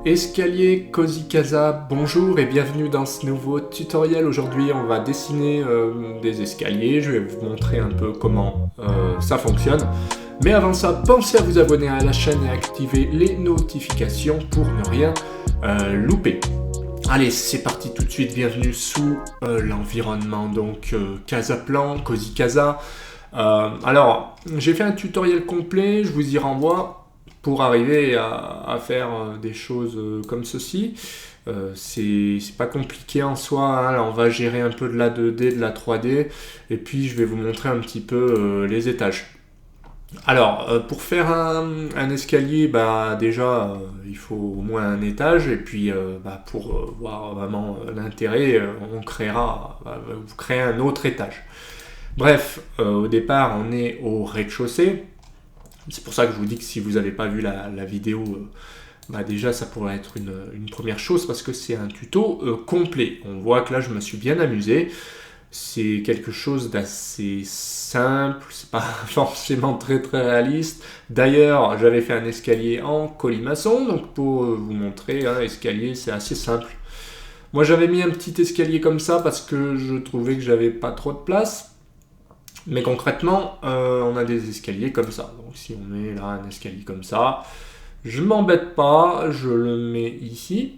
Escalier Cozy Casa, bonjour et bienvenue dans ce nouveau tutoriel. Aujourd'hui on va dessiner des escaliers, je vais vous montrer un peu comment ça fonctionne. Mais avant ça, pensez à vous abonner à la chaîne et à activer les notifications pour ne rien louper. Allez, c'est parti tout de suite, bienvenue sous l'environnement donc Casaplan, Cozy Casa. Alors, j'ai fait un tutoriel complet, je vous y renvoie pour arriver à faire des choses comme ceci. C'est pas compliqué en soi, hein. Là, on va gérer un peu de la 2D, de la 3D, et puis je vais vous montrer un petit peu les étages. Alors, pour faire un escalier, déjà, il faut au moins un étage, et puis pour voir vraiment l'intérêt, vous créez un autre étage. Bref, au départ, on est au rez-de-chaussée. C'est pour ça que je vous dis que si vous n'avez pas vu la vidéo, déjà ça pourrait être une première chose, parce que c'est un tuto complet. On voit que là, je me suis bien amusé. C'est quelque chose d'assez simple, c'est pas forcément très réaliste. D'ailleurs, j'avais fait un escalier en colimaçon, donc pour vous montrer, un escalier c'est assez simple. Moi j'avais mis un petit escalier comme ça parce que je trouvais que j'avais pas trop de place. Mais concrètement, on a des escaliers comme ça. Donc si on met là un escalier comme ça, je m'embête pas, je le mets ici.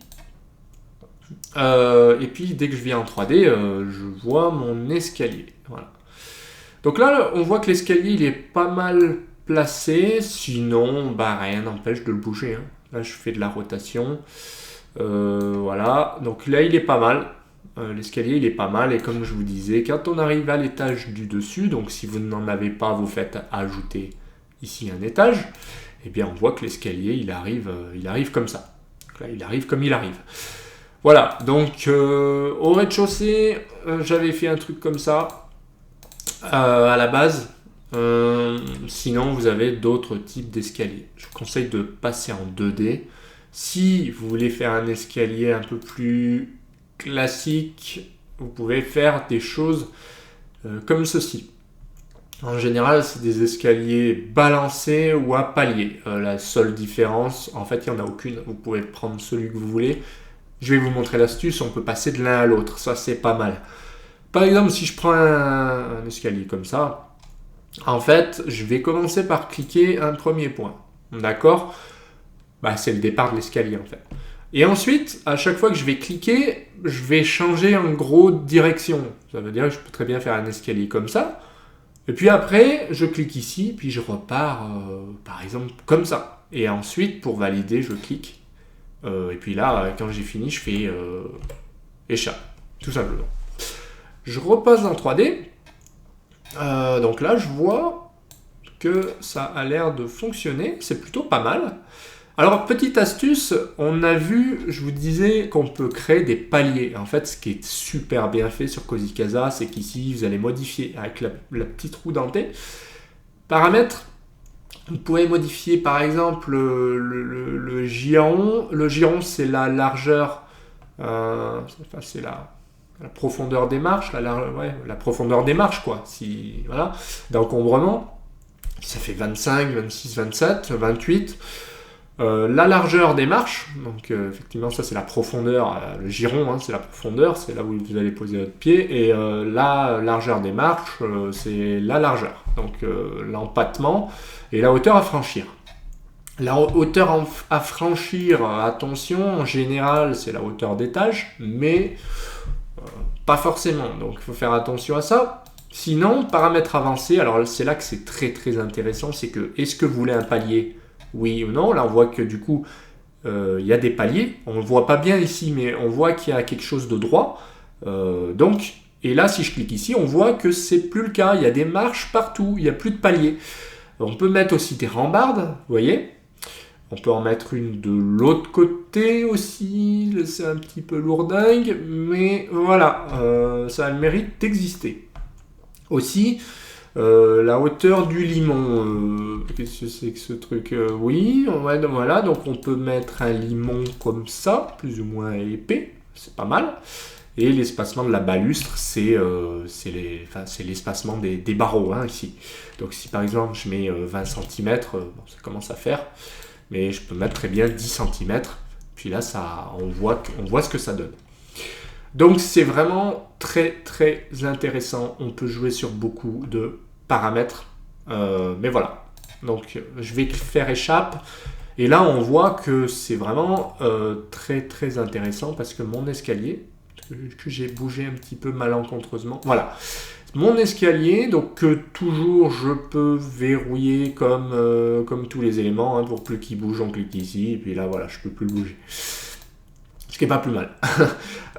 Et puis dès que je viens en 3D, je vois mon escalier. Voilà. Donc là, on voit que l'escalier il est pas mal placé. Sinon, rien n'empêche de le bouger, hein. Là, je fais de la rotation. Voilà. Donc là, il est pas mal. L'escalier il est pas mal, et comme je vous disais, quand on arrive à l'étage du dessus, donc si vous n'en avez pas, vous faites ajouter ici un étage, et bien on voit que l'escalier il arrive comme ça. Donc là il arrive comme il arrive. Voilà, donc au rez-de-chaussée, j'avais fait un truc comme ça à la base. Sinon vous avez d'autres types d'escaliers. Je vous conseille de passer en 2D. Si vous voulez faire un escalier un peu plus classique, vous pouvez faire des choses comme ceci. En général, c'est des escaliers balancés ou à palier. La seule différence, en fait, il n'y en a aucune. Vous pouvez prendre celui que vous voulez. Je vais vous montrer l'astuce, on peut passer de l'un à l'autre. Ça, c'est pas mal. Par exemple, si je prends un escalier comme ça, en fait, je vais commencer par cliquer un premier point. D'accord ? C'est le départ de l'escalier, en fait. Et ensuite, à chaque fois que je vais cliquer, je vais changer en gros de direction. Ça veut dire que je peux très bien faire un escalier comme ça. Et puis après, je clique ici, puis je repars, par exemple, comme ça. Et ensuite, pour valider, je clique. Et puis là, quand j'ai fini, je fais échappe, tout simplement. Je repasse dans 3D. Donc là, je vois que ça a l'air de fonctionner. C'est plutôt pas mal. Alors, petite astuce, on a vu, je vous disais qu'on peut créer des paliers. En fait, ce qui est super bien fait sur Cozy Casa, c'est qu'ici, vous allez modifier avec la petite roue dentée. Paramètres, vous pouvez modifier par exemple le giron. Le giron, c'est la largeur, c'est la profondeur des marches, la profondeur des marches, quoi. Voilà, d'encombrement. Ça fait 25, 26, 27, 28. La largeur des marches, donc effectivement ça c'est la profondeur, le giron, hein, c'est la profondeur, c'est là où vous allez poser votre pied, et la largeur des marches, c'est la largeur, donc l'empattement et la hauteur à franchir. La hauteur à franchir, attention, en général c'est la hauteur d'étage, mais pas forcément, donc il faut faire attention à ça. Sinon, paramètres avancés, alors c'est là que c'est très intéressant, c'est que est-ce que vous voulez un palier ? Oui ou non, là on voit que du coup il y a des paliers, on ne le voit pas bien ici, mais on voit qu'il y a quelque chose de droit. Et là si je clique ici, on voit que c'est plus le cas, il y a des marches partout, il n'y a plus de paliers. On peut mettre aussi des rambardes, vous voyez. On peut en mettre une de l'autre côté aussi, c'est un petit peu lourdingue, mais voilà, ça a le mérite d'exister. Aussi, la hauteur du limon, qu'est-ce que c'est que ce truc ? Oui, voilà, donc on peut mettre un limon comme ça, plus ou moins épais, c'est pas mal. Et l'espacement de la balustre, c'est l'espacement des barreaux, hein, ici. Donc si par exemple je mets 20 cm, ça commence à faire, mais je peux mettre très bien 10 cm, Puis là, on voit ce que ça donne. Donc c'est vraiment très très intéressant. On peut jouer sur beaucoup de paramètres. Mais voilà. Donc je vais faire échappe. Et là on voit que c'est vraiment très très intéressant parce que mon escalier, que j'ai bougé un petit peu malencontreusement. Voilà. Mon escalier, donc toujours je peux verrouiller comme tous les éléments. Hein, pour plus qu'il bouge, on clique ici. Et puis là voilà, je peux plus le bouger. Ce qui est pas plus mal.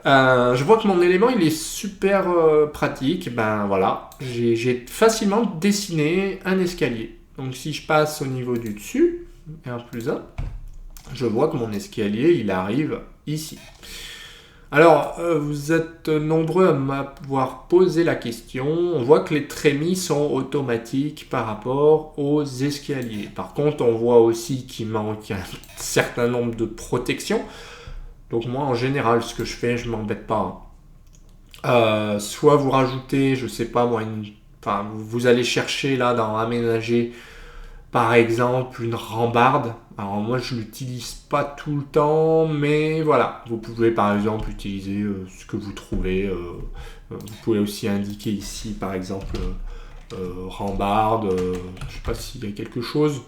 Je vois que mon élément il est super pratique. Ben voilà, j'ai facilement dessiné un escalier. Donc si je passe au niveau du dessus, 1 plus 1, je vois que mon escalier il arrive ici. Alors, vous êtes nombreux à m'avoir posé la question. On voit que les trémies sont automatiques par rapport aux escaliers. Par contre, on voit aussi qu'il manque un certain nombre de protections. Donc moi, en général, ce que je fais, je ne m'embête pas. Soit vous rajoutez, je sais pas moi, vous allez chercher là dans aménager, par exemple, une rambarde. Alors moi, je l'utilise pas tout le temps, mais voilà. Vous pouvez par exemple utiliser ce que vous trouvez. Vous pouvez aussi indiquer ici, par exemple, rambarde. Je sais pas s'il y a quelque chose.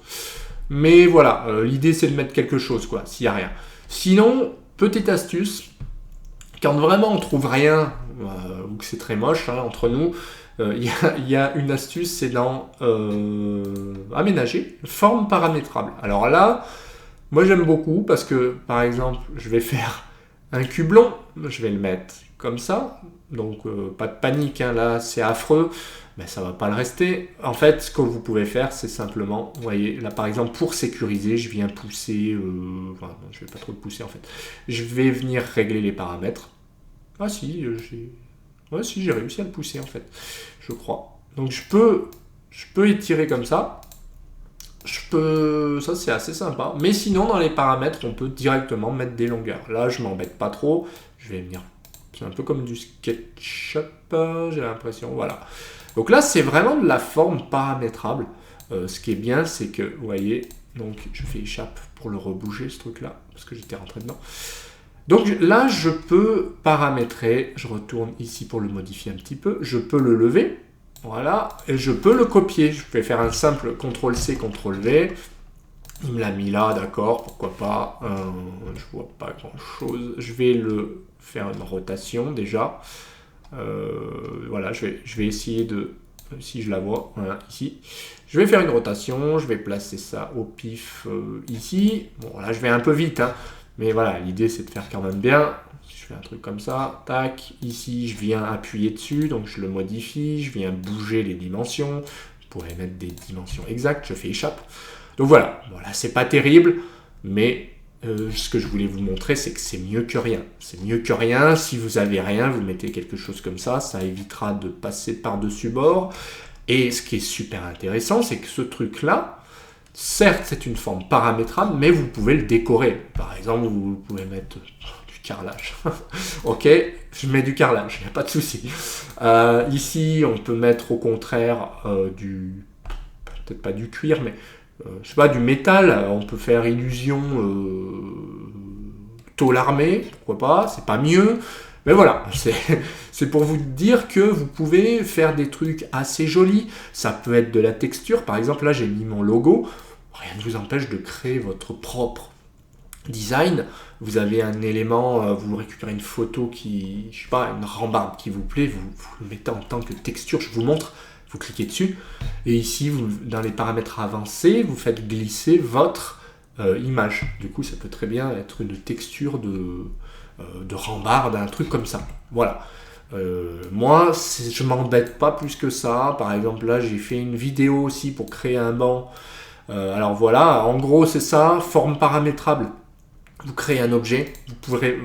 Mais voilà, l'idée c'est de mettre quelque chose, quoi, s'il n'y a rien. Sinon, petite astuce, quand vraiment on trouve rien, ou que c'est très moche hein, entre nous, il y a une astuce, c'est dans aménager, forme paramétrable. Alors là, moi j'aime beaucoup parce que par exemple, je vais faire un cube long, je vais le mettre comme ça, donc pas de panique, hein, là c'est affreux, mais ça va pas le rester. En fait, ce que vous pouvez faire, c'est simplement, vous voyez, là par exemple, pour sécuriser, je viens pousser, enfin, non, je vais pas trop le pousser en fait, je vais venir régler les paramètres. Ah si, j'ai réussi à le pousser en fait, je crois. Donc je peux étirer comme ça. Ça c'est assez sympa. Mais sinon dans les paramètres, on peut directement mettre des longueurs. Là je m'embête pas trop. Je vais venir. C'est un peu comme du SketchUp, j'ai l'impression. Voilà. Donc là c'est vraiment de la forme paramétrable. Ce qui est bien, c'est que vous voyez, donc je fais échappe pour le rebouger ce truc là, parce que j'étais rentré dedans. Donc là, je peux paramétrer, je retourne ici pour le modifier un petit peu, je peux le lever, voilà, et je peux le copier. Je vais faire un simple CTRL-C, CTRL-V, il me l'a mis là, d'accord, pourquoi pas, je vois pas grand-chose, je vais le faire une rotation déjà, voilà, je vais essayer de, si je la vois, voilà, ici, je vais faire une rotation, je vais placer ça au pif ici, bon là je vais un peu vite, hein. Mais voilà, l'idée c'est de faire quand même bien. Si je fais un truc comme ça, tac, ici je viens appuyer dessus, donc je le modifie, je viens bouger les dimensions, je pourrais mettre des dimensions exactes, je fais échappe. Donc voilà, c'est pas terrible, mais ce que je voulais vous montrer, c'est que c'est mieux que rien. C'est mieux que rien, si vous avez rien, vous mettez quelque chose comme ça évitera de passer par-dessus bord. Et ce qui est super intéressant, c'est que ce truc-là, certes, c'est une forme paramétrable, mais vous pouvez le décorer. Par exemple, vous pouvez mettre du carrelage. Ok, je mets du carrelage, il n'y a pas de souci. Ici, on peut mettre au contraire peut-être pas du cuir, mais je sais pas, du métal. On peut faire illusion tôle armée, pourquoi pas, c'est pas mieux. Mais voilà, c'est pour vous dire que vous pouvez faire des trucs assez jolis. Ça peut être de la texture. Par exemple, là, j'ai mis mon logo. Rien ne vous empêche de créer votre propre design. Vous avez un élément, vous récupérez une photo je sais pas, une rambarde qui vous plaît, vous le mettez en tant que texture. Je vous montre, vous cliquez dessus. Et ici, dans les paramètres avancés, vous faites glisser votre image. Du coup, ça peut très bien être une texture de rambarde, un truc comme ça. Voilà. Moi, je m'embête pas plus que ça. Par exemple, là, j'ai fait une vidéo aussi pour créer un banc. Alors voilà, en gros, c'est ça, forme paramétrable. Vous créez un objet,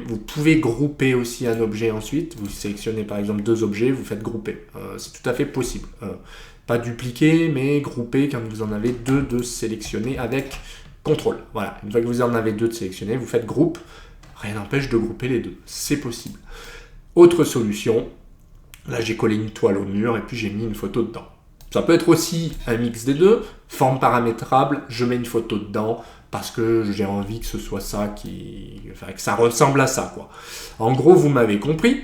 vous pouvez grouper aussi un objet ensuite. Vous sélectionnez par exemple 2 objets, vous faites grouper. C'est tout à fait possible. Pas dupliquer, mais grouper quand vous en avez 2 de sélectionnés avec CTRL. Voilà, une fois que vous en avez 2 de sélectionnés, vous faites groupe. Rien n'empêche de grouper les 2, c'est possible. Autre solution, là j'ai collé une toile au mur et puis j'ai mis une photo dedans. Ça peut être aussi un mix des deux, forme paramétrable, je mets une photo dedans, parce que j'ai envie que ce soit ça que ça ressemble à ça, quoi. En gros, vous m'avez compris.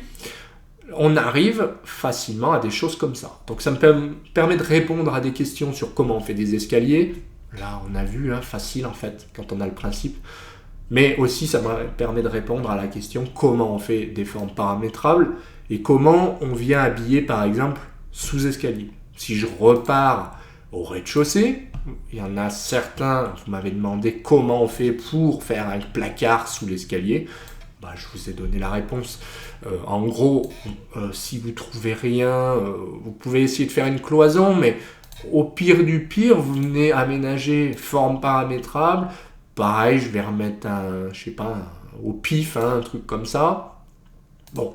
On arrive facilement à des choses comme ça. Donc ça me permet de répondre à des questions sur comment on fait des escaliers. Là, on a vu, facile en fait, quand on a le principe. Mais aussi, ça me permet de répondre à la question comment on fait des formes paramétrables et comment on vient habiller, par exemple, sous escalier. Si je repars au rez-de-chaussée, il y en a certains, vous m'avez demandé comment on fait pour faire un placard sous l'escalier. Je vous ai donné la réponse. En gros, si vous ne trouvez rien, vous pouvez essayer de faire une cloison, mais au pire du pire, vous venez aménager forme paramétrable. Pareil, je vais remettre au pif, un truc comme ça. Bon,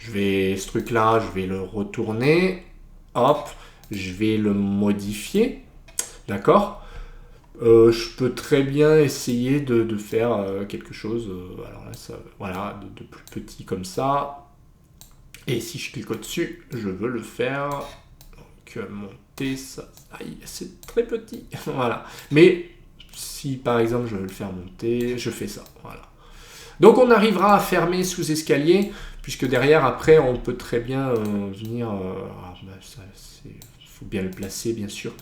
ce truc-là, je vais le retourner. Hop, je vais le modifier. D'accord ? Je peux très bien essayer de faire quelque chose de plus petit comme ça. Et si je clique au-dessus, je veux le faire. Donc monter ça. Aïe, c'est très petit. Voilà. Mais si par exemple je veux le faire monter, je fais ça. Voilà. Donc on arrivera à fermer sous escalier, puisque derrière, après, on peut très bien venir... faut bien le placer, bien sûr.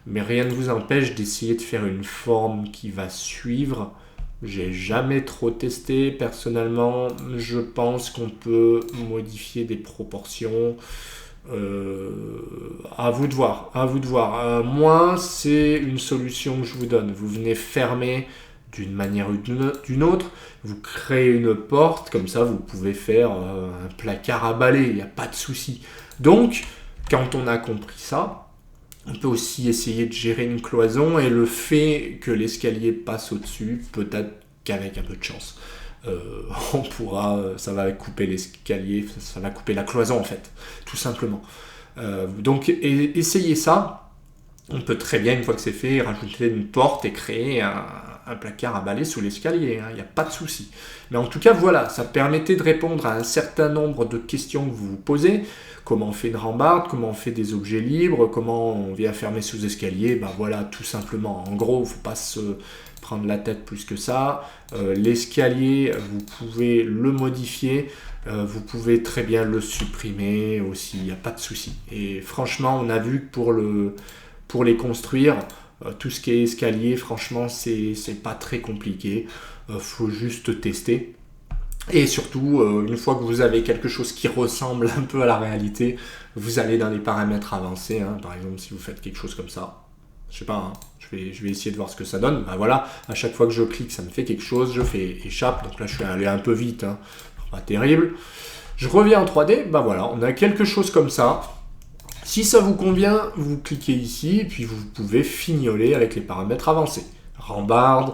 Mais rien ne vous empêche d'essayer de faire une forme qui va suivre. J'ai jamais trop testé personnellement. Je pense qu'on peut modifier des proportions. À vous de voir. Moi, c'est une solution que je vous donne. Vous venez fermer d'une manière ou d'une autre. Vous créez une porte. Comme ça, vous pouvez faire un placard à balai. Il n'y a pas de souci. Donc, quand on a compris ça, on peut aussi essayer de gérer une cloison et le fait que l'escalier passe au-dessus, peut-être qu'avec un peu de chance, ça va couper l'escalier, ça va couper la cloison en fait, tout simplement. Donc essayez ça. On peut très bien, une fois que c'est fait, rajouter une porte et créer un placard à balai sous l'escalier. Il n'y a pas de souci. Mais en tout cas, voilà, ça permettait de répondre à un certain nombre de questions que vous vous posez. Comment on fait une rambarde, comment on fait des objets libres, comment on vient fermer sous escalier. Voilà, tout simplement. En gros, il ne faut pas se prendre la tête plus que ça. L'escalier, vous pouvez le modifier. Vous pouvez très bien le supprimer aussi. Il n'y a pas de souci. Et franchement, on a vu que pour les construire, tout ce qui est escalier, franchement, c'est pas très compliqué. Faut juste tester. Et surtout, une fois que vous avez quelque chose qui ressemble un peu à la réalité, vous allez dans les paramètres avancés. Par exemple, si vous faites quelque chose comme ça, je sais pas, je vais essayer de voir ce que ça donne. Voilà, à chaque fois que je clique, ça me fait quelque chose. Je fais échappe, donc là, je suis allé un peu vite. Pas terrible. Je reviens en 3D, voilà, on a quelque chose comme ça. Si ça vous convient, vous cliquez ici, et puis vous pouvez fignoler avec les paramètres avancés. Rambarde,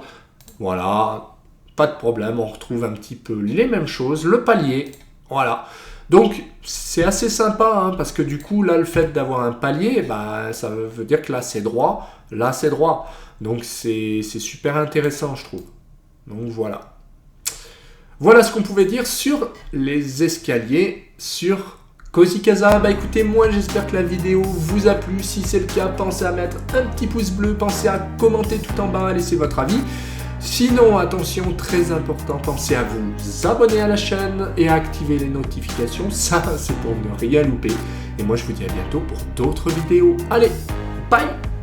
voilà, pas de problème, on retrouve un petit peu les mêmes choses. Le palier, voilà. Donc, c'est assez sympa, parce que du coup, là, le fait d'avoir un palier, ça veut dire que là, c'est droit, là, c'est droit. Donc, c'est super intéressant, je trouve. Donc, voilà. Voilà ce qu'on pouvait dire sur les escaliers, sur Cozy Casa. Écoutez, moi j'espère que la vidéo vous a plu. Si c'est le cas, pensez à mettre un petit pouce bleu, pensez à commenter tout en bas, à laisser votre avis. Sinon, attention, très important, pensez à vous abonner à la chaîne et à activer les notifications. Ça, c'est pour ne rien louper. Et moi, je vous dis à bientôt pour d'autres vidéos. Allez, bye!